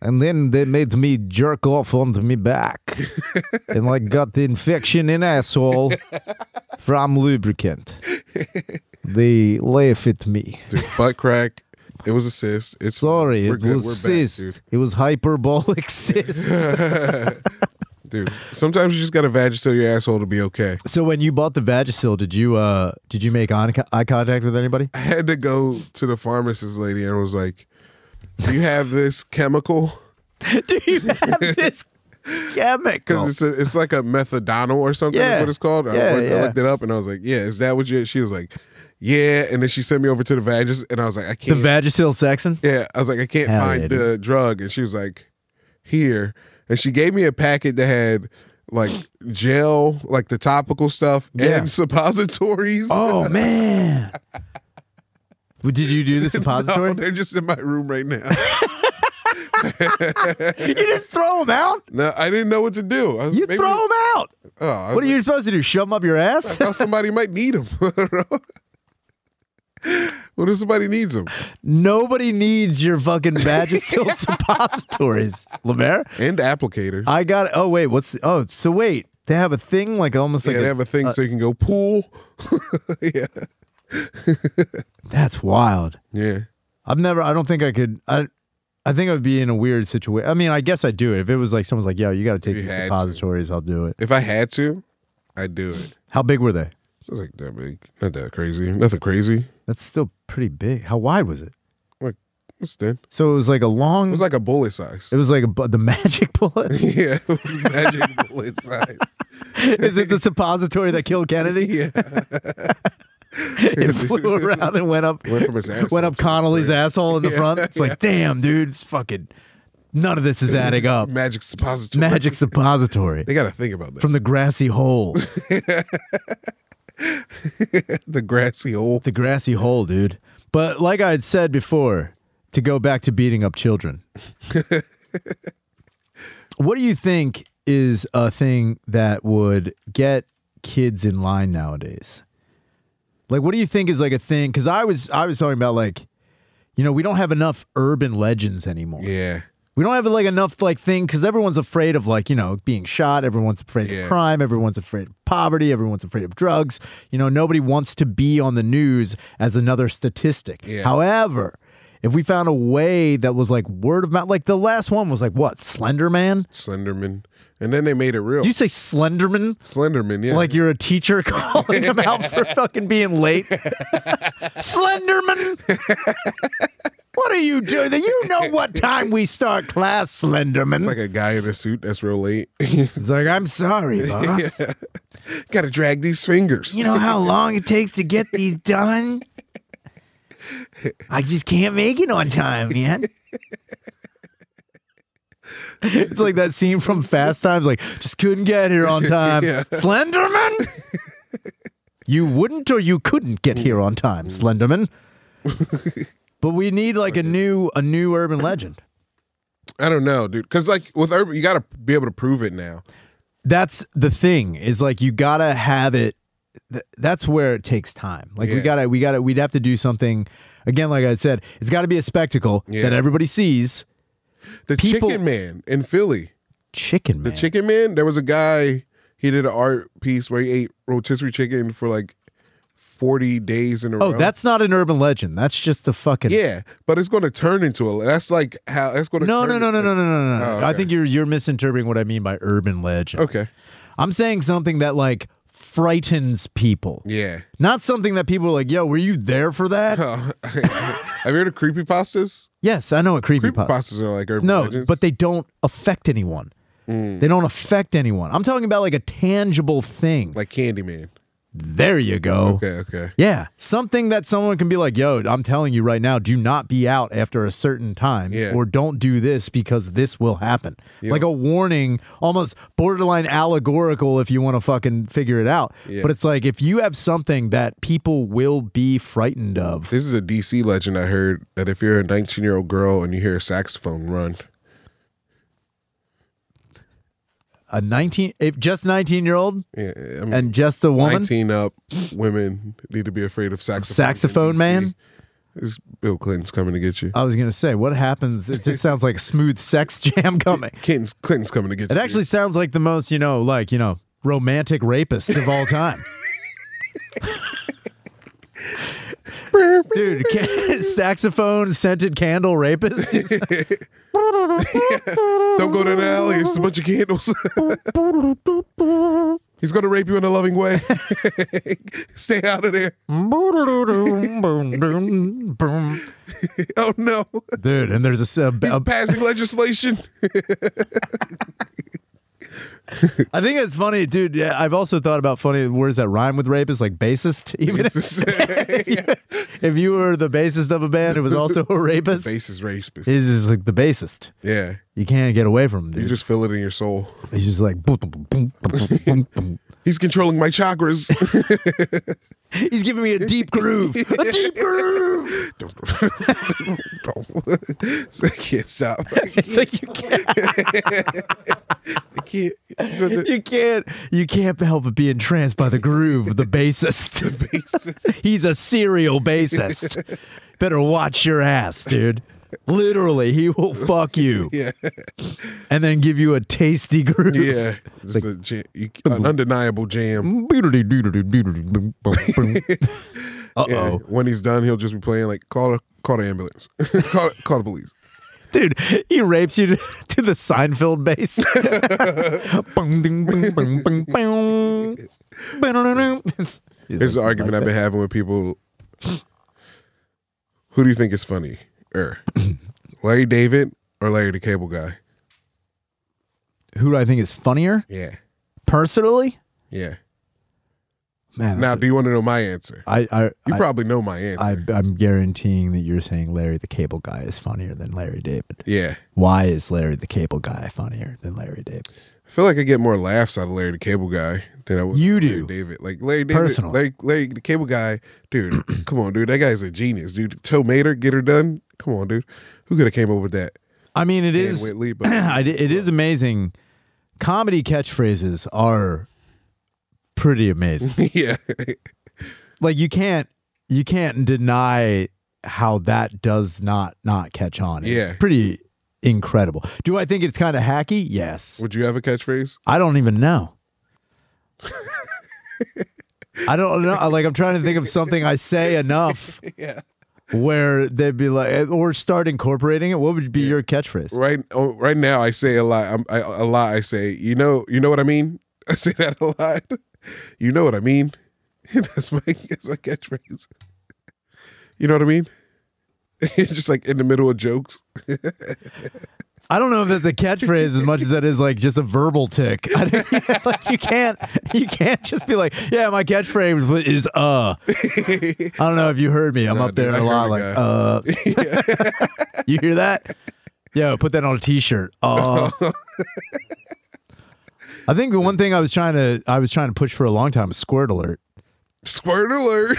And then they made me jerk off onto me back. And like got the infection in asshole from lubricant. They laugh at me. Dude, butt crack. It was a cyst. It's Sorry, we're it good. was We're back, cyst. dude. It was hyperbolic cyst. Dude, sometimes you just got to Vagisil your asshole to be okay. So when you bought the Vagisil, did you make eye contact with anybody? I had to go to the pharmacist lady and was like, "Do you have this chemical?" Do you have this chemical? Because it's like a methadone or something. Yeah. Is what it's called. Yeah, I looked it up and I was like, "Yeah, is that what you?" She was like, "Yeah," and then she sent me over to the Vagis, and I was like, "I The can't." Vagisil Saxon? Yeah, I was like, "I can't Hell find yeah, the drug," and she was like, "Here," and she gave me a packet that had like gel, like the topical stuff, Yeah. and suppositories. Oh man! Well, did you do the suppository? No, they're just in my room right now. You didn't throw them out. No, I didn't know what to do. I was, You maybe- throw them out. Oh, I was What are you like, supposed to do? Shove them up your I ass? thought somebody might need them. I don't know. What if somebody needs them? Nobody needs your fucking Vagisil suppositories, LeMaire. And applicator. I got. Oh wait, so wait, they have a thing like almost like Yeah, they have a thing so you can go pool. Yeah. That's wild. Yeah. I don't think I could. I think I would be in a weird situation. I mean, I guess I'd do it if it was like someone's like, "Yo, you got to take You these had to. suppositories." I'll do it. If I had to, I'd do it. How big were they? was like that big. Not that crazy. Nothing crazy. That's still pretty big. How wide was it? Like, what's thin? So it was like a long. It was like a bullet size. It was like the magic bullet. Yeah, it was magic bullet size. Is it the suppository that killed Kennedy? Yeah. It flew around and went up. Went from his asshole. Went up Connolly's asshole in the front. It's like, damn, dude, it's fucking. None of this is adding up. Magic suppository. Magic suppository. They got to think about that. From the grassy hole. The grassy hole. The grassy hole, dude. But like I had said before, to go back to beating up children. What do you think is a thing that would get kids in line nowadays? Like, what do you think is like a thing? Because I was talking about like, we don't have enough urban legends anymore. Yeah. We don't have like enough like thing because everyone's afraid of like, being shot. Everyone's afraid of crime. Everyone's afraid of poverty. Everyone's afraid of drugs. Nobody wants to be on the news as another statistic. Yeah. However, if we found a way that was like word of mouth, like the last one was like what? Slenderman? Slenderman. And then they made it real. Did you say Slenderman? Slenderman, yeah. Like you're a teacher calling them out for fucking being late? Slenderman! What are you doing? You know what time we start class, Slenderman. It's like a guy in a suit that's real late. He's like, I'm sorry, boss. Yeah. Gotta drag these fingers. You know how long it takes to get these done? I just can't make it on time, man. It's like that scene from Fast Times, like, just couldn't get here on time. Yeah. Slenderman? You wouldn't or you couldn't get here on time, Slenderman. But we need like a new urban legend. I don't know, dude. Because like with urban, you got to be able to prove it now. That's the thing is like you got to have it. That's where it takes time. Like we'd have to do something. Again, like I said, it's got to be a spectacle that everybody sees. The Chicken Man in Philly. Chicken Man. The Chicken Man. There was a guy. He did an art piece where he ate rotisserie chicken for like 40 days in a row. Oh, that's not an urban legend. That's just a fucking but it's going to turn into a. That's like how it's going to. No. Oh, okay. I think you're misinterpreting what I mean by urban legend. Okay. I'm saying something that like frightens people. Yeah. Not something that people are like, yo, were you there for that? Have you heard of creepypastas? Yes, I know what creepypastas. Creepypastas are like urban legends. But they don't affect anyone. They don't affect anyone. I'm talking about like a tangible thing. Like Candyman. There you go. Okay. Yeah. Something that someone can be like, yo, I'm telling you right now, do not be out after a certain time. Yeah. Or don't do this because this will happen. Yeah. Like a warning, almost borderline allegorical if you want to fucking figure it out. Yeah. But it's like if you have something that people will be frightened of. This is a DC legend I heard that if you're a 19-year-old girl and you hear a saxophone, run. Just 19-year-old? Yeah, I mean, and just a woman? 19 up women need to be afraid of saxophone. Saxophone man? This Bill Clinton's coming to get you. I was going to say, what happens? It just sounds like a smooth sex jam coming. Clinton's coming to get you. It actually sounds like the most, romantic rapist of all time. Dude, saxophone scented candle rapist. Don't go to the alley. It's a bunch of candles. He's going to rape you in a loving way. Stay out of there. Oh, no. Dude, and there's He's passing legislation. I think it's funny, dude. Yeah, I've also thought about funny words that rhyme with rapist, like bassist. Even if you were the bassist of a band, it was also a rapist. Bassist rapist. He's like the bassist. Yeah. You can't get away from him, dude. You just feel it in your soul. He's just like boom, boom, boom, boom, boom, boom. He's controlling my chakras. He's giving me a deep groove. A deep groove. I can't stop. It's like you can't. You can't help but be entranced by the groove of the bassist. The bassist. He's a serial bassist. Better watch your ass, dude. Literally, he will fuck you. Yeah. And then give you a tasty groove. Yeah. Just an undeniable jam. Uh-oh. Yeah. When he's done, he'll just be playing like, call the ambulance. call the police. Dude, he rapes you to the Seinfeld bass. Here's the argument I've been having with people. Who do you think is funny? Larry David or Larry the Cable Guy? Who do I think is funnier? Yeah. Personally? Yeah. Man. Now, do you want to know my answer? You probably know my answer. I'm guaranteeing that you're saying Larry the Cable Guy is funnier than Larry David. Yeah. Why is Larry the Cable Guy funnier than Larry David? I feel like I get more laughs out of Larry the Cable Guy than I would You Larry do. David. Like Larry David, Personally. Larry the Cable Guy, dude. Come on, dude. That guy's a genius, dude. Tomater, get her done. Come on, dude. Who could have came up with that? I mean, it is. Whitley, but It is amazing. Comedy catchphrases are pretty amazing. yeah. Like you can't deny how that does not catch on. Yeah. It's pretty incredible. Do I think it's kind of hacky? Yes. Would you have a catchphrase? I don't even know. I don't know. Like I'm trying to think of something I say enough Yeah. where they'd be like, or start incorporating it. What would be your catchphrase? Right now, I say a lot. I say, you know what I mean. I say that a lot. You know what I mean. That's my catchphrase. You know what I mean? Just like in the middle of jokes. I don't know if that's a catchphrase as much as that is like just a verbal tick. Like you can't just be like, yeah, my catchphrase is I don't know if you heard me. I'm up there dude, a lot like You hear that? Yo, put that on a t-shirt. I think the one thing I was trying to push for a long time was squirt alert. Squirt alert.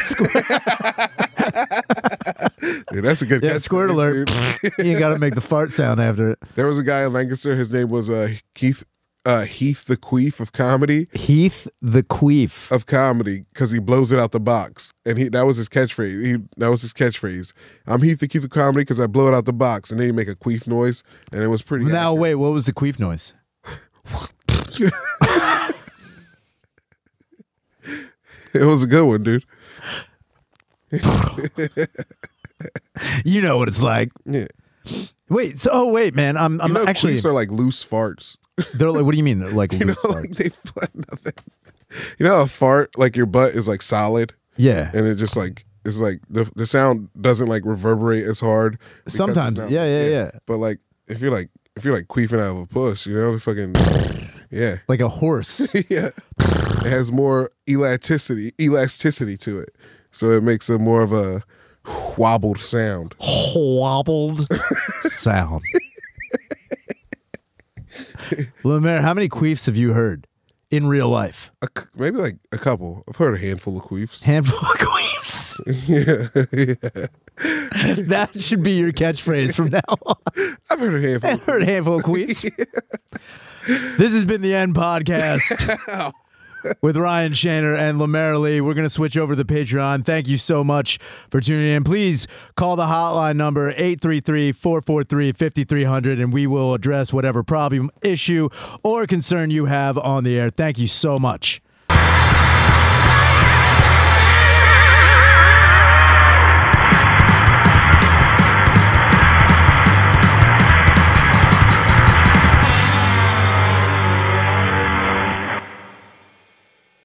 Dude, that's a good catchphrase. Squirt alert. You got to make the fart sound after it. There was a guy in Lancaster. His name was Heath the Queef of comedy. Heath the Queef of comedy, because he blows it out the box, and that was his catchphrase. I'm Heath the Queef of comedy because I blow it out the box, and then he make a queef noise, and it was pretty. Now accurate. wait, what was the queef noise? It was a good one, dude. You know what it's like. Yeah. Wait, man. I'm actually. Queefs are like loose farts. They're like, what do you mean? They're like loose farts? Like they nothing. You know, a fart, like your butt is like solid. Yeah. And it just like it's like the sound doesn't like reverberate as hard. Sometimes, yeah. But like if you're like queefing out of a puss, you know, the fucking yeah, like a horse. Yeah, it has more elasticity to it, so it makes a more of a wobbled sound. Wobbled sound. LeMaire, how many queefs have you heard in real life? Maybe like a couple. I've heard a handful of queefs. Handful of queefs. Yeah. That should be your catchphrase from now on. I've heard a handful of queefs. Yeah. This has been the End Podcast with Ryan Shaner and LeMaire Lee. We're going to switch over to the Patreon. Thank you so much for tuning in. Please call the hotline number 833-443-5300 and we will address whatever problem, issue, or concern you have on the air. Thank you so much.